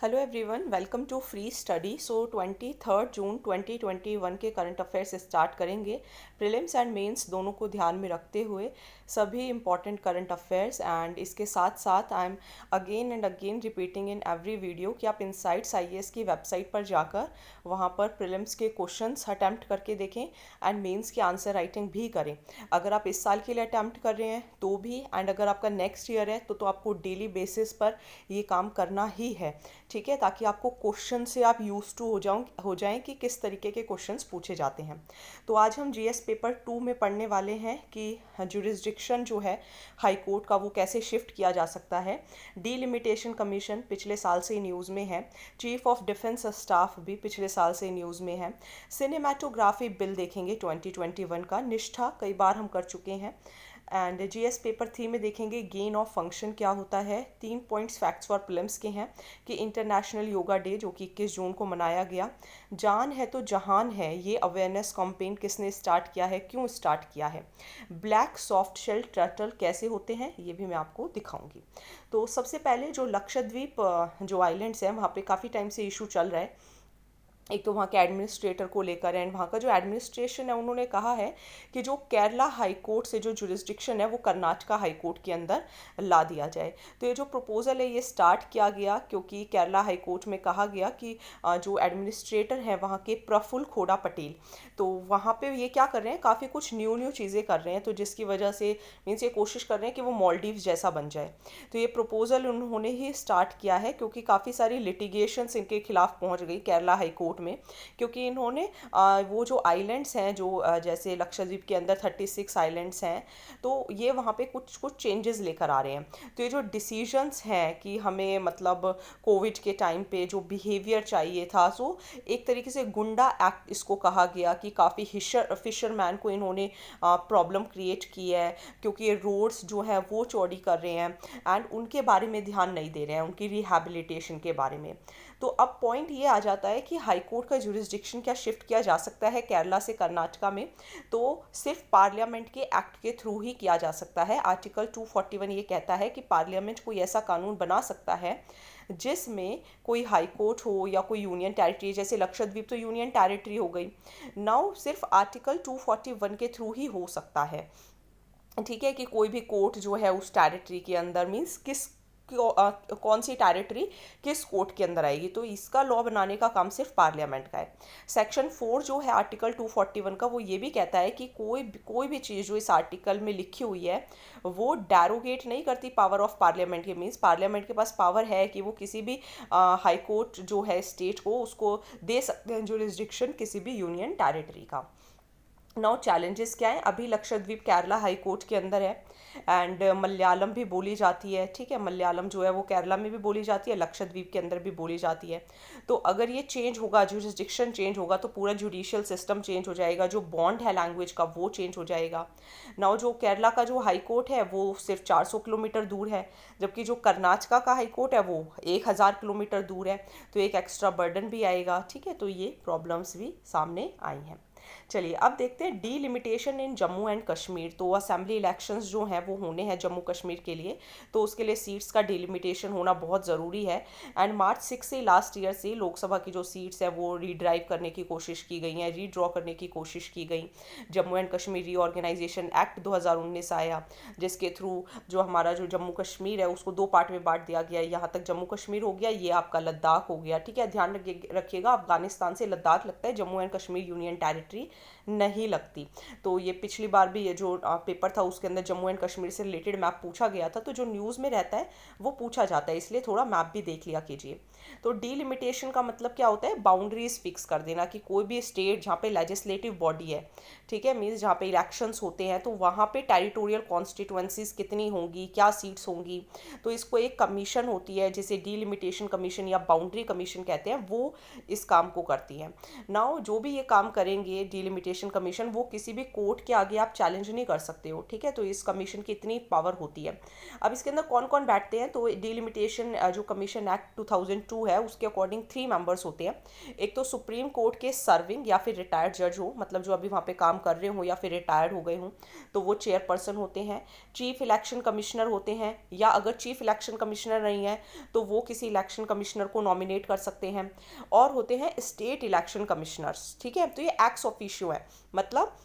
Hello everyone, welcome to free study. So 23 जून 2021 के current affairs start करेंगे। Prelims and mains दोनों को ध्यान में रखते हुए सभी इंपॉर्टेंट करंट अफेयर्स, एंड इसके साथ साथ I am again and again repeating in every video कि आप इनसाइट्स आईएएस की वेबसाइट पर जाकर वहाँ पर प्रीलिम्स के क्वेश्चंस अटैम्प्ट करके देखें एंड मेंस की आंसर राइटिंग भी करें। अगर आप इस साल के लिए अटैम्प्ट कर रहे हैं तो भी, एंड अगर आपका नेक्स्ट ईयर है तो आपको डेली बेसिस पर ये काम करना ही है, ठीक है, ताकि आपको क्वेश्चन से आप यूज टू हो जाएं कि किस तरीके के क्वेश्चंस पूछे जाते हैं। तो आज हम जीएस पेपर 2 में पढ़ने वाले हैं कि जुरिस्डिक्शन जो है हाई कोर्ट का वो कैसे शिफ्ट किया जा सकता है। डीलिमिटेशन कमीशन पिछले साल से न्यूज़ में है। चीफ ऑफ डिफेंस स्टाफ भी पिछले साल से न्यूज़ में है। सिनेमाटोग्राफी बिल देखेंगे 2021 का। निष्ठा कई बार हम कर चुके हैं। एंड जीएस पेपर 3 में देखेंगे गेन ऑफ फंक्शन क्या होता है। 3 पॉइंट्स फैक्ट्स फॉर प्रीलिम्स के हैं कि इंटरनेशनल योगा डे जो कि 21 जून को मनाया गया। जान है तो जहान है, ये अवेयरनेस कैंपेन किसने स्टार्ट किया है, क्यों स्टार्ट किया है। ब्लैक सॉफ्ट शेल टर्टल कैसे होते हैं ये भी मैं आपको दिखाऊंगी। तो सबसे पहले जो लक्षद्वीप जो आइलैंड्स हैं वहाँ पे काफ़ी टाइम से इशू चल रहा है। एक तो वहाँ के एडमिनिस्ट्रेटर को लेकर, एंड वहाँ का जो एडमिनिस्ट्रेशन है उन्होंने कहा है कि जो केरला हाई कोर्ट से जो जुरिस्डिक्शन है वो कर्नाटका हाई कोर्ट के अंदर ला दिया जाए। तो ये जो प्रपोजल है ये स्टार्ट किया गया क्योंकि केरला हाई कोर्ट में कहा गया कि जो एडमिनिस्ट्रेटर हैं वहाँ के प्रफुल्ल खोड़ा पटेल, तो वहाँ पे ये क्या कर रहे हैं, काफ़ी कुछ न्यू चीज़ें कर रहे हैं, तो जिसकी वजह से मीन्स ये कोशिश कर रहे हैं कि वो मालदीव्स जैसा बन जाए। तो ये प्रपोजल उन्होंने ही स्टार्ट किया है क्योंकि काफ़ी सारी लिटिगेशंस इनके खिलाफ पहुँच गई केरला हाई कोर्ट में, क्योंकि इन्होंने वो जो आइलैंड्स हैं जो जैसे लक्षद्वीप के अंदर 36 आइलैंड्स हैं, तो ये वहाँ पे कुछ कुछ चेंजेस लेकर आ रहे हैं। तो ये जो डिसीजंस हैं कि हमें मतलब कोविड के टाइम पे जो बिहेवियर चाहिए था, सो एक तरीके से गुंडा एक्ट इसको कहा गया कि काफ़ी फिशरमैन को इन्होंने प्रॉब्लम क्रिएट की है क्योंकि ये रोड्स जो है वो चौड़ी कर रहे हैं एंड उनके बारे में ध्यान नहीं दे रहे हैं, उनकी रिहैबिलिटेशन के बारे में। तो अब पॉइंट ये आ जाता है कि हाई कोर्ट का जुरिस्डिक्शन क्या शिफ्ट किया जा सकता है केरला से कर्नाटका में, तो सिर्फ पार्लियामेंट के एक्ट के थ्रू ही किया जा सकता है। आर्टिकल 241 ये कहता है कि पार्लियामेंट कोई ऐसा कानून बना सकता है जिसमें कोई हाई कोर्ट हो या कोई यूनियन टेरिटरी, जैसे लक्षद्वीप तो यूनियन टेरिटरी हो गई, नाउ सिर्फ आर्टिकल 241 के थ्रू ही हो सकता है। ठीक है, कि कोई भी कोर्ट जो है उस टेरिटरी के अंदर मीन्स कौन सी टेरिटरी किस कोर्ट के अंदर आएगी, तो इसका लॉ बनाने का काम सिर्फ पार्लियामेंट का है। सेक्शन 4 जो है आर्टिकल 241 का वो ये भी कहता है कि कोई भी चीज़ जो इस आर्टिकल में लिखी हुई है वो डैरोगेट नहीं करती पावर ऑफ पार्लियामेंट के। मीन्स पार्लियामेंट के पास पावर है कि वो किसी भी हाई कोर्ट जो है स्टेट को उसको दे सकते हैं जुरिस्डिक्शन किसी भी यूनियन टेरिटरी का। नाउ चैलेंजेस क्या है, अभी लक्षद्वीप केरला हाई कोर्ट के अंदर है एंड मलयालम भी बोली जाती है। ठीक है, मलयालम जो है वो केरला में भी बोली जाती है, लक्षद्वीप के अंदर भी बोली जाती है। तो अगर ये चेंज होगा, जुरिस्डिक्शन चेंज होगा, तो पूरा जुडिशियल सिस्टम चेंज हो जाएगा, जो बॉन्ड है लैंग्वेज का वो चेंज हो जाएगा। नाउ जो केरला का जो हाई कोर्ट है वो सिर्फ 400 किलोमीटर दूर है, जबकि जो कर्नाटका का हाई कोर्ट है वो 1000 किलोमीटर दूर है, तो एक एक्स्ट्रा बर्डन भी आएगा। ठीक है, तो ये प्रॉब्लम्स भी सामने आई हैं। चलिए अब देखते हैं delimitation in Jammu and Kashmir. तो असेंबली इलेक्शंस जो हैं वो होने हैं जम्मू कश्मीर के लिए, तो उसके लिए सीट्स का डीलिमिटेशन होना बहुत ज़रूरी है। एंड मार्च 6 से लास्ट ईयर से लोकसभा की जो सीट्स है वो रीड्राइव करने की कोशिश की गई हैं, रीड्रॉ करने की कोशिश की गई। Jammu and Kashmir reorganisation act 2019 आया, जिसके थ्रू जो हमारा जो जम्मू कश्मीर है उसको 2 पार्ट में बांट दिया गया। यहाँ तक जम्मू कश्मीर हो गया, ये आपका लद्दाख हो गया। ठीक है, ध्यान रखिएगा अफगानिस्तान से लद्दाख लगता है, Jammu and Kashmir union territory नहीं लगती। तो ये पिछली बार भी ये जो पेपर था उसके अंदर जम्मू एंड कश्मीर से रिलेटेड मैप पूछा गया था, तो जो न्यूज़ में रहता है वो पूछा जाता है, इसलिए थोड़ा मैप भी देख लिया कीजिए। तो डीलिमिटेशन का मतलब क्या होता है, बाउंड्रीज फिक्स कर देना कि कोई भी स्टेट जहाँ पे लेजिस्लेटिव बॉडी है, ठीक है, मीन्स जहाँ पे इलेक्शंस होते हैं, तो वहाँ पे टेरिटोरियल कॉन्स्टिट्यूएंसीज कितनी होंगी, क्या सीट्स होंगी, तो इसको एक कमीशन होती है जिसे डीलिमिटेशन कमीशन या बाउंड्री कमीशन कहते हैं, वो इस काम को करती है। नाउ जो भी ये काम करेंगे ये डिलिमिटेशन कमीशन, वो किसी भी कोर्ट के आगे आप चैलेंज नहीं कर सकते हो, ठीक है। तो इस कमीशन की इतनी पावर होती है। अब इसके अंदर कौन कौन बैठते हैं, तो डिलिमिटेशन जो कमीशन एक्ट 2002 है उसके अकॉर्डिंग 3 मेंबर्स होते हैं। एक तो सुप्रीम कोर्ट के सर्विंग या फिर रिटायर्ड जज हो, मतलब जो अभी वहाँ पे काम कर रहे हो या फिर रिटायर्ड हो गए हों, तो वो चेयरपर्सन होते हैं। चीफ इलेक्शन कमिश्नर होते हैं, या अगर चीफ इलेक्शन कमिश्नर नहीं है तो वो किसी इलेक्शन कमिश्नर को नॉमिनेट कर सकते हैं। और होते हैं स्टेट इलेक्शन कमिश्नर्स, ठीक है। तो ये एक्स ऑफिशियो है, मतलब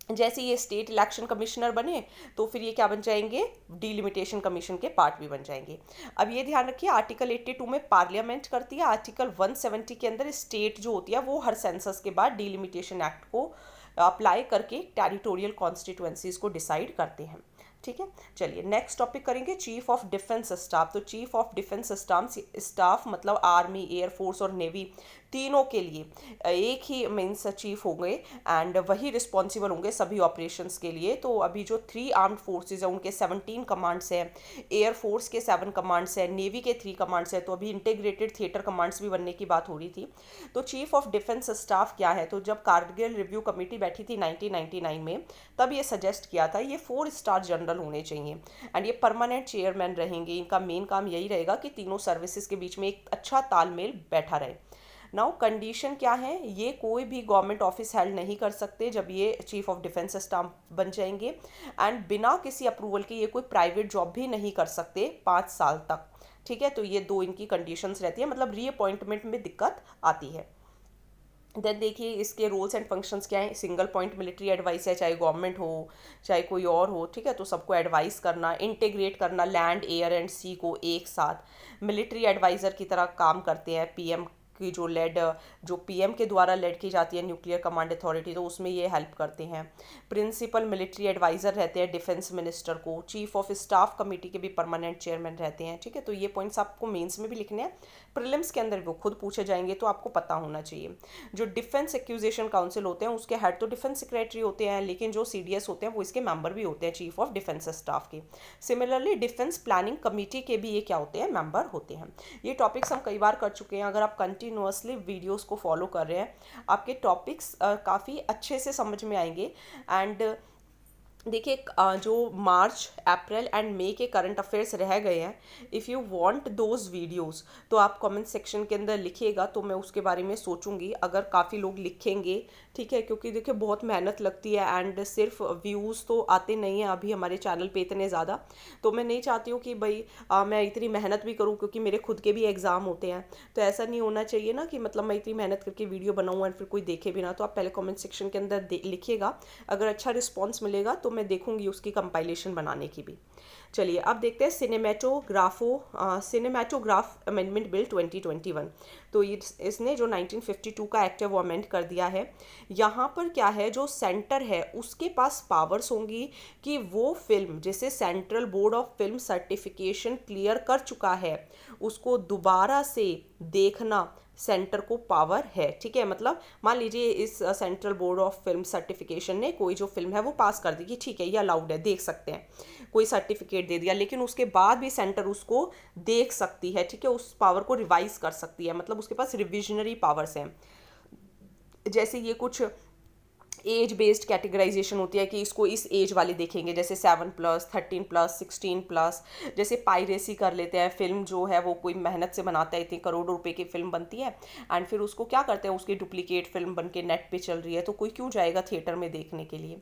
जैसे ये स्टेट इलेक्शन कमिश्नर बने तो फिर ये क्या बन जाएंगे, डिलिमिटेशन कमीशन के पार्ट भी बन जाएंगे। अब ये ध्यान रखिए, आर्टिकल 82 में पार्लियामेंट करती है, आर्टिकल 170 के अंदर स्टेट जो होती है वो हर सेंसस के बाद डिलिमिटेशन एक्ट को अप्लाई करके टेरिटोरियल कॉन्स्टिट्यूएंसीज को डिसाइड करते हैं, ठीक है। चलिए नेक्स्ट टॉपिक करेंगे, चीफ ऑफ डिफेंस स्टाफ। तो चीफ ऑफ डिफेंस स्टाफ मतलब आर्मी, एयरफोर्स और नेवी तीनों के लिए एक ही मीन्स चीफ होंगे एंड वही रिस्पॉन्सिबल होंगे सभी ऑपरेशंस के लिए। तो अभी जो 3 आर्म्ड फोर्सेज है उनके 17 कमांड्स हैं, एयरफोर्स के 7 कमांड्स हैं, नेवी के 3 कमांड्स हैं, तो अभी इंटीग्रेटेड थिएटर कमांड्स भी बनने की बात हो रही थी। तो चीफ ऑफ डिफेंस स्टाफ क्या है, तो जब कारगिल रिव्यू कमेटी बैठी थी 1999 में, तब ये सजेस्ट किया था ये 4 स्टार जनरल होने चाहिए एंड ये परमानेंट चेयरमैन रहेंगे। इनका मेन काम यही रहेगा कि तीनों सर्विसेज के बीच में एक अच्छा तालमेल बैठा रहे। नाउ कंडीशन क्या है, ये कोई भी गवर्नमेंट ऑफिस हेल्ड नहीं कर सकते जब ये चीफ ऑफ डिफेंस स्टाफ बन जाएंगे, एंड बिना किसी अप्रूवल के ये कोई प्राइवेट जॉब भी नहीं कर सकते 5 साल तक, ठीक है। तो ये 2 इनकी कंडीशंस रहती है, मतलब रीअपॉइंटमेंट में दिक्कत आती है। देन देखिए इसके रोल्स एंड फंक्शंस क्या है, सिंगल पॉइंट मिलिट्री एडवाइस है, चाहे गवर्नमेंट हो चाहे कोई और हो, ठीक है। तो सबको एडवाइस करना, इंटीग्रेट करना लैंड, एयर एंड सी को एक साथ। मिलिट्री एडवाइज़र की तरह काम करते हैं, पीएम की जो पीएम के द्वारा लेड की जाती है न्यूक्लियर कमांड अथॉरिटी, तो उसमें ये हेल्प करते हैं। प्रिंसिपल मिलिट्री एडवाइज़र रहते हैं डिफेंस मिनिस्टर को। चीफ ऑफ स्टाफ कमेटी के भी परमानेंट चेयरमैन रहते हैं, ठीक है। तो ये पॉइंट्स आपको मेंस में भी लिखने हैं, प्रीलिम्स के अंदर वो खुद पूछे जाएंगे, तो आपको पता होना चाहिए। जो डिफेंस एक्यूजेशन काउंसिल होते हैं उसके हेड तो डिफेंस सेक्रेटरी होते हैं, लेकिन जो सीडीएस होते हैं वो इसके मेंबर भी होते हैं, चीफ ऑफ डिफेंस स्टाफ के। सिमिलरली डिफेंस प्लानिंग कमेटी के भी ये क्या होते हैं, मेंबर होते हैं। ये टॉपिक्स हम कई बार कर चुके हैं, अगर आप कंटिन्यूअसली वीडियोस को फॉलो कर रहे हैं आपके टॉपिक्स काफ़ी अच्छे से समझ में आएंगे। एंड देखिए जो मार्च, अप्रैल एंड मई के करंट अफेयर्स रह गए हैं, if you want those videos तो आप कमेंट सेक्शन के अंदर लिखिएगा, तो मैं उसके बारे में सोचूंगी अगर काफ़ी लोग लिखेंगे, ठीक है। क्योंकि देखिए बहुत मेहनत लगती है एंड सिर्फ व्यूज़ तो आते नहीं हैं अभी हमारे चैनल पे इतने ज़्यादा, तो मैं नहीं चाहती हूँ कि भाई मैं इतनी मेहनत भी करूँ, क्योंकि मेरे खुद के भी एग्ज़ाम होते हैं। तो ऐसा नहीं होना चाहिए ना कि मतलब मैं इतनी मेहनत करके वीडियो बनाऊँ और फिर कोई देखे भी ना। तो आप पहले कमेंट सेक्शन के अंदर लिखिएगा, अगर अच्छा रिस्पॉन्स मिलेगा तो मैं देखूंगी उसकी कंपाइलेशन बनाने की भी। चलिए अब देखते हैं सिनेमेटोग्राफ अमेंडमेंट बिल 2021। तो इसने जो 1952 का एक्ट है वो अमेंड कर दिया है। यहाँ पर क्या है, जो सेंटर है उसके पास पावर्स होंगी कि वो फिल्म जिसे central board of film certification clear कर चुका है उसको दोबारा से देखना सेंटर को पावर है, ठीक है। मतलब मान लीजिए इस central board of film certification ने कोई जो फिल्म है वो पास कर दी कि ठीक है ये अलाउड है, देख सकते हैं, कोई सर्टिफिकेट दे दिया, लेकिन उसके बाद भी सेंटर उसको देख सकती है, ठीक है, उस पावर को रिवाइज कर सकती है, मतलब उसके पास रिविजनरी पावर्स हैं। जैसे ये कुछ एज बेस्ड कैटेगराइजेशन होती है कि इसको इस एज वाले देखेंगे, जैसे 7+, 13+, 16+। जैसे पायरेसी कर लेते हैं, फिल्म जो है वो कोई मेहनत से बनाता है, इतनी करोड़ों रुपए की फिल्म बनती है एंड फिर उसको क्या करते हैं, उसकी डुप्लीकेट फिल्म बन के नेट पे चल रही है, तो कोई क्यों जाएगा थिएटर में देखने के लिए।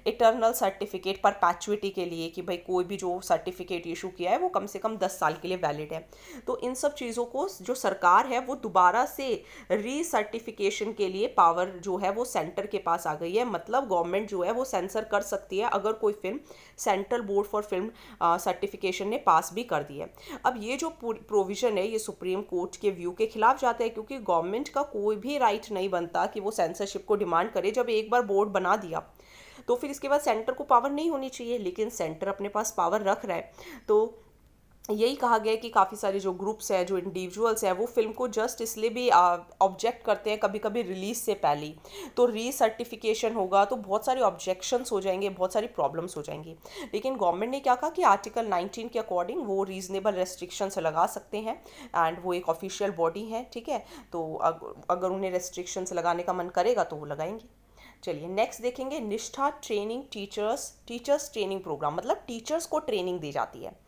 इटर्नल सर्टिफिकेट परपैचुइटी के लिए कि भाई कोई भी जो सर्टिफिकेट इशू किया है वो कम से कम 10 साल के लिए वैलिड है। तो इन सब चीज़ों को जो सरकार है वो दोबारा से रीसर्टिफिकेशन के लिए पावर जो है वो सेंटर के पास आ गई है। मतलब गवर्नमेंट जो है वो सेंसर कर सकती है अगर कोई film central board for film certification ने पास भी कर दी है। अब ये जो प्रोविजन है ये सुप्रीम कोर्ट के व्यू के खिलाफ जाता है, क्योंकि गवर्नमेंट का कोई भी राइट नहीं बनता कि वो सेंसरशिप को डिमांड करे। जब एक बार बोर्ड बना दिया तो फिर इसके बाद सेंटर को पावर नहीं होनी चाहिए, लेकिन सेंटर अपने पास पावर रख रहा है। तो यही कहा गया है कि काफ़ी सारे जो ग्रुप्स हैं, जो इंडिविजुअल्स हैं, वो फिल्म को जस्ट इसलिए भी ऑब्जेक्ट करते हैं कभी कभी रिलीज से पहले, तो रीसर्टिफिकेशन होगा तो बहुत सारे ऑब्जेक्शंस हो जाएंगे, बहुत सारी प्रॉब्लम्स हो जाएंगी। लेकिन गवर्नमेंट ने क्या कहा कि आर्टिकल 19 के अकॉर्डिंग वो रीजनेबल रेस्ट्रिक्शंस लगा सकते हैं एंड वो एक ऑफिशियल बॉडी है, ठीक है। तो अगर उन्हें रेस्ट्रिक्शंस लगाने का मन करेगा तो वो लगाएंगे। चलिए नेक्स्ट देखेंगे निष्ठा ट्रेनिंग टीचर्स ट्रेनिंग प्रोग्राम, मतलब टीचर्स को ट्रेनिंग दी जाती है।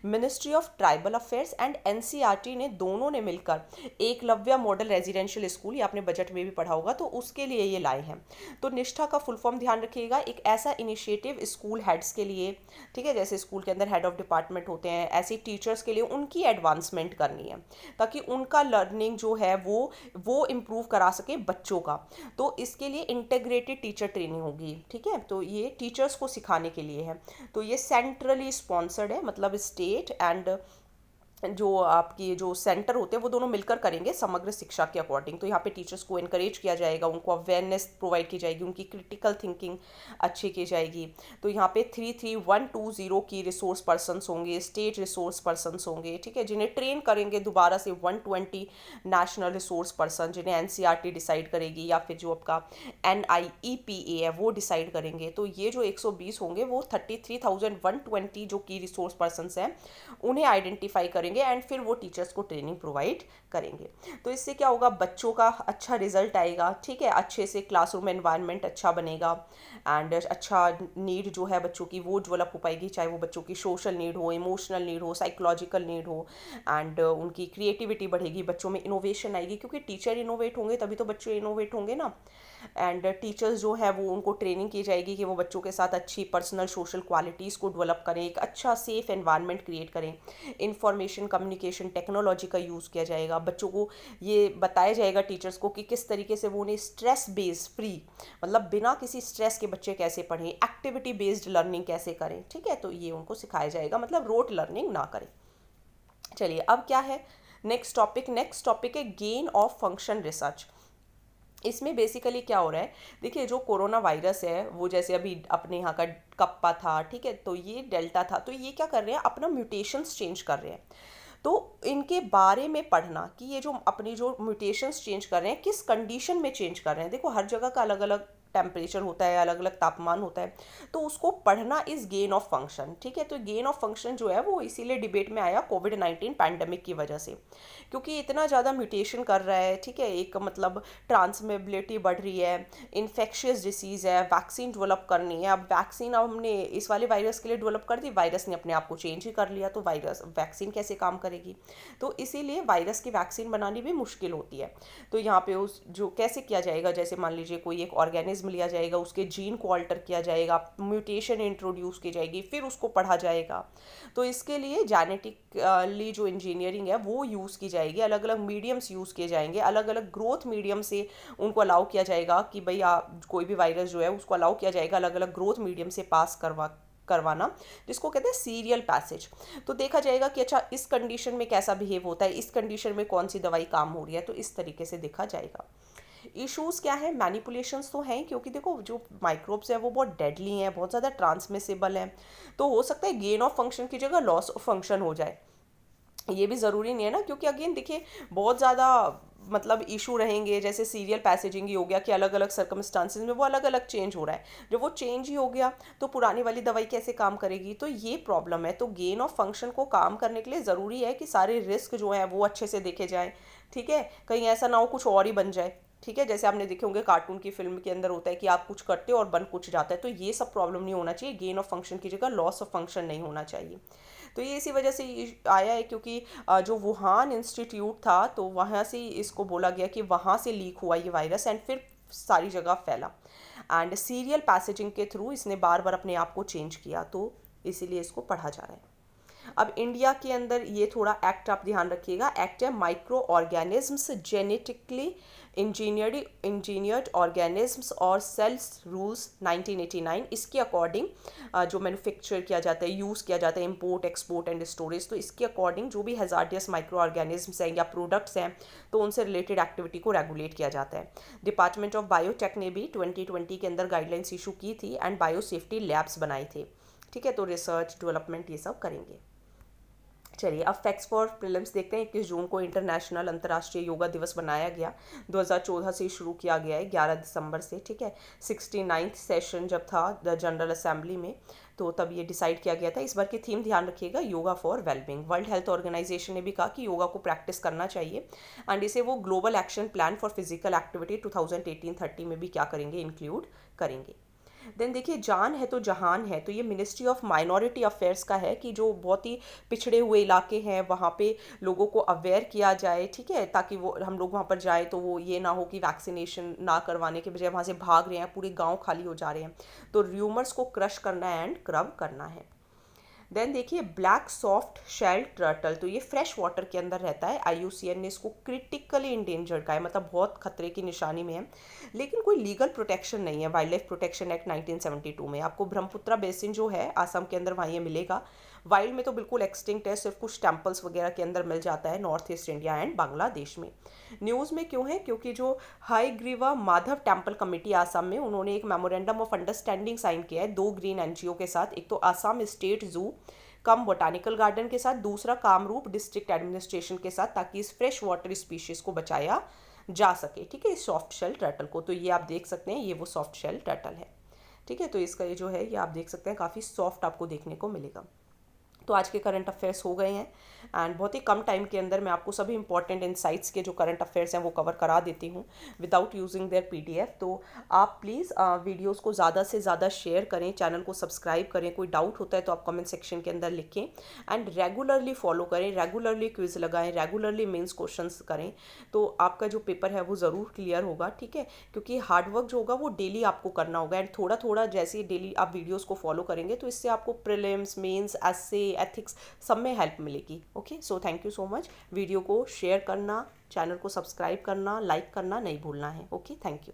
Ministry of tribal affairs and NCERT ने दोनों ने मिलकर एकलव्य मॉडल रेजिडेंशियल स्कूल, ये आपने बजट में भी पढ़ा होगा, तो उसके लिए ये लाए हैं। तो निष्ठा का फुल फॉर्म ध्यान रखिएगा, एक ऐसा इनिशिएटिव स्कूल हेड्स के लिए, ठीक है, जैसे स्कूल के अंदर हेड ऑफ डिपार्टमेंट होते हैं, ऐसे टीचर्स के लिए उनकी एडवांसमेंट करनी है ताकि उनका लर्निंग जो है वो इम्प्रूव करा सके बच्चों का। तो इसके लिए इंटीग्रेटेड टीचर ट्रेनिंग होगी, ठीक है, तो ये टीचर्स को सिखाने के लिए है। तो ये सेंट्रली स्पॉन्सर्ड है, मतलब स्टेट एंड जो आपकी जो सेंटर होते हैं वो दोनों मिलकर करेंगे समग्र शिक्षा के अकॉर्डिंग। तो यहाँ पे टीचर्स को इनकरेज किया जाएगा, उनको अवेयरनेस प्रोवाइड की जाएगी, उनकी क्रिटिकल थिंकिंग अच्छी की जाएगी। तो यहाँ पे 33120 की रिसोर्स पर्सनस होंगे, स्टेट रिसोर्स पर्सनस होंगे, ठीक है, जिन्हें ट्रेन करेंगे दोबारा से 120 नेशनल रिसोर्स पर्सन, जिन्हें एनसीईआरटी डिसाइड करेगी या फिर जो आपका NIEPA है वो डिसाइड करेंगे। तो ये जो 120 होंगे वो 33,120 जो की रिसोर्स पर्सन हैं उन्हें आइडेंटिफाई करेंगे एंड फिर वो टीचर्स को ट्रेनिंग प्रोवाइड करेंगे। तो इससे क्या होगा, बच्चों का अच्छा रिजल्ट आएगा, ठीक है, अच्छे से क्लासरूम एनवायरनमेंट अच्छा बनेगा एंड अच्छा नीड जो है बच्चों की वो डेवलप हो पाएगी, चाहे वो बच्चों की सोशल नीड हो, इमोशनल नीड हो, साइकोलॉजिकल नीड हो, एंड उनकी क्रिएटिविटी बढ़ेगी, बच्चों में इनोवेशन आएगी, क्योंकि टीचर इनोवेट होंगे तभी तो बच्चे इनोवेट होंगे ना। एंड टीचर्स जो है वो उनको ट्रेनिंग की जाएगी कि वो बच्चों के साथ अच्छी पर्सनल सोशल क्वालिटीज़ को डेवलप करें, एक अच्छा सेफ एनवायरनमेंट क्रिएट करें, इंफॉर्मेशन कम्युनिकेशन टेक्नोलॉजी का यूज़ किया जाएगा, बच्चों को ये बताया जाएगा टीचर्स को कि किस तरीके से वो उन्हें स्ट्रेस बेस्ड फ्री, मतलब बिना किसी स्ट्रेस के बच्चे कैसे पढ़ें, एक्टिविटी बेस्ड लर्निंग कैसे करें, ठीक है, तो ये उनको सिखाया जाएगा, मतलब रोट लर्निंग ना करें। चलिए अब क्या है नेक्स्ट टॉपिक है गेन ऑफ फंक्शन रिसर्च। इसमें बेसिकली क्या हो रहा है, देखिए जो कोरोना वायरस है वो जैसे अभी अपने यहाँ का कप्पा था, ठीक है, तो ये डेल्टा था, तो ये क्या कर रहे हैं, अपना म्यूटेशंस चेंज कर रहे हैं। तो इनके बारे में पढ़ना कि ये जो अपनी जो म्यूटेशंस चेंज कर रहे हैं किस कंडीशन में चेंज कर रहे हैं, देखो हर जगह का अलग अलग टेम्परेचर होता है, अलग अलग तापमान होता है, तो उसको पढ़ना इज गेन ऑफ फंक्शन, ठीक है। तो गेन ऑफ फंक्शन जो है वो इसीलिए डिबेट में आया कोविड-19 पैंडमिक की वजह से, क्योंकि इतना ज़्यादा म्यूटेशन कर रहा है, ठीक है, एक मतलब ट्रांसमिबिलिटी बढ़ रही है, इन्फेक्शियस डिसीज़ है, वैक्सीन डेवलप करनी है। अब वैक्सीन अब हमने इस वाले वायरस के लिए डेवलप कर दी, वायरस ने अपने आप को चेंज ही कर लिया, तो वायरस वैक्सीन कैसे काम करेगी, तो इसीलिए वायरस की वैक्सीन बनानी भी मुश्किल होती है। तो यहाँ पे उस जो कैसे किया जाएगा, जैसे मान लीजिए कोई एक ऑर्गेनिज्म लिया जाएगा, उसके जीन को अल्टर किया जाएगा, म्यूटेशन इंट्रोड्यूस की जाएगी, फिर उसको पढ़ा जाएगा। तो इसके लिए जेनेटिकली जो इंजीनियरिंग है वो यूज़ की जाएगी, अलग अलग मीडियम्स यूज़ किए जाएंगे, अलग अलग ग्रोथ मीडियम से उनको अलाउ किया जाएगा कि भाई कोई भी वायरस जो है उसको अलाउ किया जाएगा अलग अलग ग्रोथ मीडियम से पास करवाना, जिसको कहते हैं सीरियल पैसेज। तो देखा जाएगा कि अच्छा इस कंडीशन में कैसा बिहेव होता है, इस कंडीशन में कौन सी दवाई काम हो रही है, तो इस तरीके से देखा जाएगा। इश्यूज़ क्या है, मैनिपुलेशंस तो हैं, क्योंकि देखो जो माइक्रोब्स है वो बहुत डेडली हैं, बहुत ज़्यादा ट्रांसमिसेबल हैं, तो हो सकता है गेन ऑफ फंक्शन की जगह लॉस ऑफ फंक्शन हो जाए, ये भी ज़रूरी नहीं है ना, क्योंकि अगेन देखिए बहुत ज़्यादा मतलब इशू रहेंगे, जैसे सीरियल पैसेजिंग ही हो गया कि अलग अलग सर्कमस्टांसिस में वो अलग अलग चेंज हो रहा है, जब वो चेंज ही हो गया तो पुरानी वाली दवाई कैसे काम करेगी, तो ये प्रॉब्लम है। तो गेन ऑफ फंक्शन को काम करने के लिए ज़रूरी है कि सारे रिस्क जो हैं वो अच्छे से देखे जाएँ, ठीक है, कहीं ऐसा ना हो कुछ और ही बन जाए, ठीक है, जैसे आपने देखे होंगे कार्टून की फिल्म के अंदर होता है कि आप कुछ करते हो और बन कुछ जाता है, तो ये सब प्रॉब्लम नहीं होना चाहिए, गेन ऑफ फंक्शन की जगह लॉस ऑफ फंक्शन नहीं होना चाहिए। तो ये इसी वजह से आया है, क्योंकि जो वुहान इंस्टीट्यूट था तो वहाँ से इसको बोला गया कि वहाँ से लीक हुआ ये वायरस एंड फिर सारी जगह फैला, एंड सीरियल पैसेजिंग के थ्रू इसने बार बार अपने आप को चेंज किया, तो इसीलिए इसको पढ़ा जा रहा है। अब इंडिया के अंदर ये थोड़ा एक्ट आप ध्यान रखिएगा, एक्ट है micro organisms genetically engineered organisms और सेल्स रूल्स 1989। इसके अकॉर्डिंग जो मैन्युफैक्चर किया जाता है, यूज़ किया जाता है, इंपोर्ट एक्सपोर्ट एंड स्टोरेज, तो इसके अकॉर्डिंग जो भी हैजार्डियस माइक्रो ऑर्गेनिज्म्स हैं या प्रोडक्ट्स हैं तो उनसे रिलेटेड एक्टिविटी को रेगुलेट किया जाता है। डिपार्टमेंट ऑफ बायोटेक ने भी 2020 के अंदर गाइडलाइंस इशू की थी एंड बायो सेफ्टी लैब्स बनाए थे, ठीक है, तो रिसर्च डेवलपमेंट ये सब करेंगे। चलिए अब फैक्ट्स फॉर प्रीलिम्स देखते हैं। 21 जून को इंटरनेशनल अंतर्राष्ट्रीय योगा दिवस बनाया गया, 2014 से शुरू किया गया है, 11 दिसंबर से, ठीक है। 69th सेशन जब था द जनरल असेंबली में, तो तब ये डिसाइड किया गया था। इस बार की थीम ध्यान रखिएगा, yoga for wellbeing. World Health Organisation ने भी कहा कि योगा को प्रैक्टिस करना चाहिए, एंड इसे वो global action plan for physical activity 2018-30 में भी क्या करेंगे, इंक्लूड करेंगे। देन देखिए, जान है तो जहान है, तो ये मिनिस्ट्री ऑफ माइनॉरिटी अफेयर्स का है कि जो बहुत ही पिछड़े हुए इलाके हैं वहाँ पे लोगों को अवेयर किया जाए, ठीक है, ताकि वो हम लोग वहाँ पर जाए तो वो ये ना हो कि वैक्सीनेशन ना करवाने के बजाय वहाँ से भाग रहे हैं, पूरे गांव खाली हो जा रहे हैं। तो र्यूमर्स को क्रश करना है एंड क्रब करना है। देन देखिए, ब्लैक सॉफ्ट शेल टर्टल, तो ये फ्रेश वाटर के अंदर रहता है। IUCN ने इसको क्रिटिकली इंडेंजर्ड का है, मतलब बहुत खतरे की निशानी में है, लेकिन कोई लीगल प्रोटेक्शन नहीं है। वाइल्ड लाइफ प्रोटेक्शन एक्ट 1972 में आपको ब्रह्मपुत्रा बेसिन जो है आसाम के अंदर, वहाँ ये मिलेगा। वाइल्ड में तो बिल्कुल एक्सटिंक्ट है, सिर्फ कुछ टेम्पल्स वगैरह के अंदर मिल जाता है, north east India and Bangladesh में। न्यूज़ में क्यों है, क्योंकि जो हाईग्रीवा माधव टेम्पल कमेटी आसाम में, उन्होंने एक मेमोरेंडम ऑफ अंडरस्टैंडिंग साइन किया है 2 ग्रीन NGO के साथ। एक तो आसाम स्टेट जू कम बोटानिकल गार्डन के साथ, दूसरा कामरूप डिस्ट्रिक्ट एडमिनिस्ट्रेशन के साथ, ताकि इस फ्रेश वाटर स्पीशीज को बचाया जा सके, ठीक है, इस सॉफ्ट शेल टर्टल को। तो ये आप देख सकते हैं, ये वो सॉफ्ट शेल टर्टल है, ठीक है। तो इसका ये जो है, ये आप देख सकते हैं काफ़ी सॉफ्ट आपको देखने को मिलेगा। तो आज के करंट अफेयर्स हो गए हैं, एंड बहुत ही कम टाइम के अंदर मैं आपको सभी इंपॉर्टेंट इनसाइट्स के जो करंट अफेयर्स हैं वो कवर करा देती हूँ विदाउट यूजिंग देयर PDF। तो आप प्लीज़ वीडियोस को ज़्यादा से ज़्यादा शेयर करें, चैनल को सब्सक्राइब करें, कोई डाउट होता है तो आप कमेंट सेक्शन के अंदर लिखें, एंड रेगुलरली फॉलो करें, रेगुलरली क्विज लगाएं, रेगुलरली मेंस क्वेश्चंस करें, तो आपका जो पेपर है वो ज़रूर क्लियर होगा, ठीक है। क्योंकि हार्डवर्क जो होगा वो डेली आपको करना होगा, एंड थोड़ा थोड़ा जैसे डेली आप वीडियोज़ को फॉलो करेंगे तो इससे आपको प्रीलिम्स, मेंस, एसे, एथिक्स सब में हेल्प मिलेगी। Okay, so thank you so much. Video को शेयर करना, चैनल को सब्सक्राइब करना, लाइक करना नहीं भूलना है। Okay, thank you.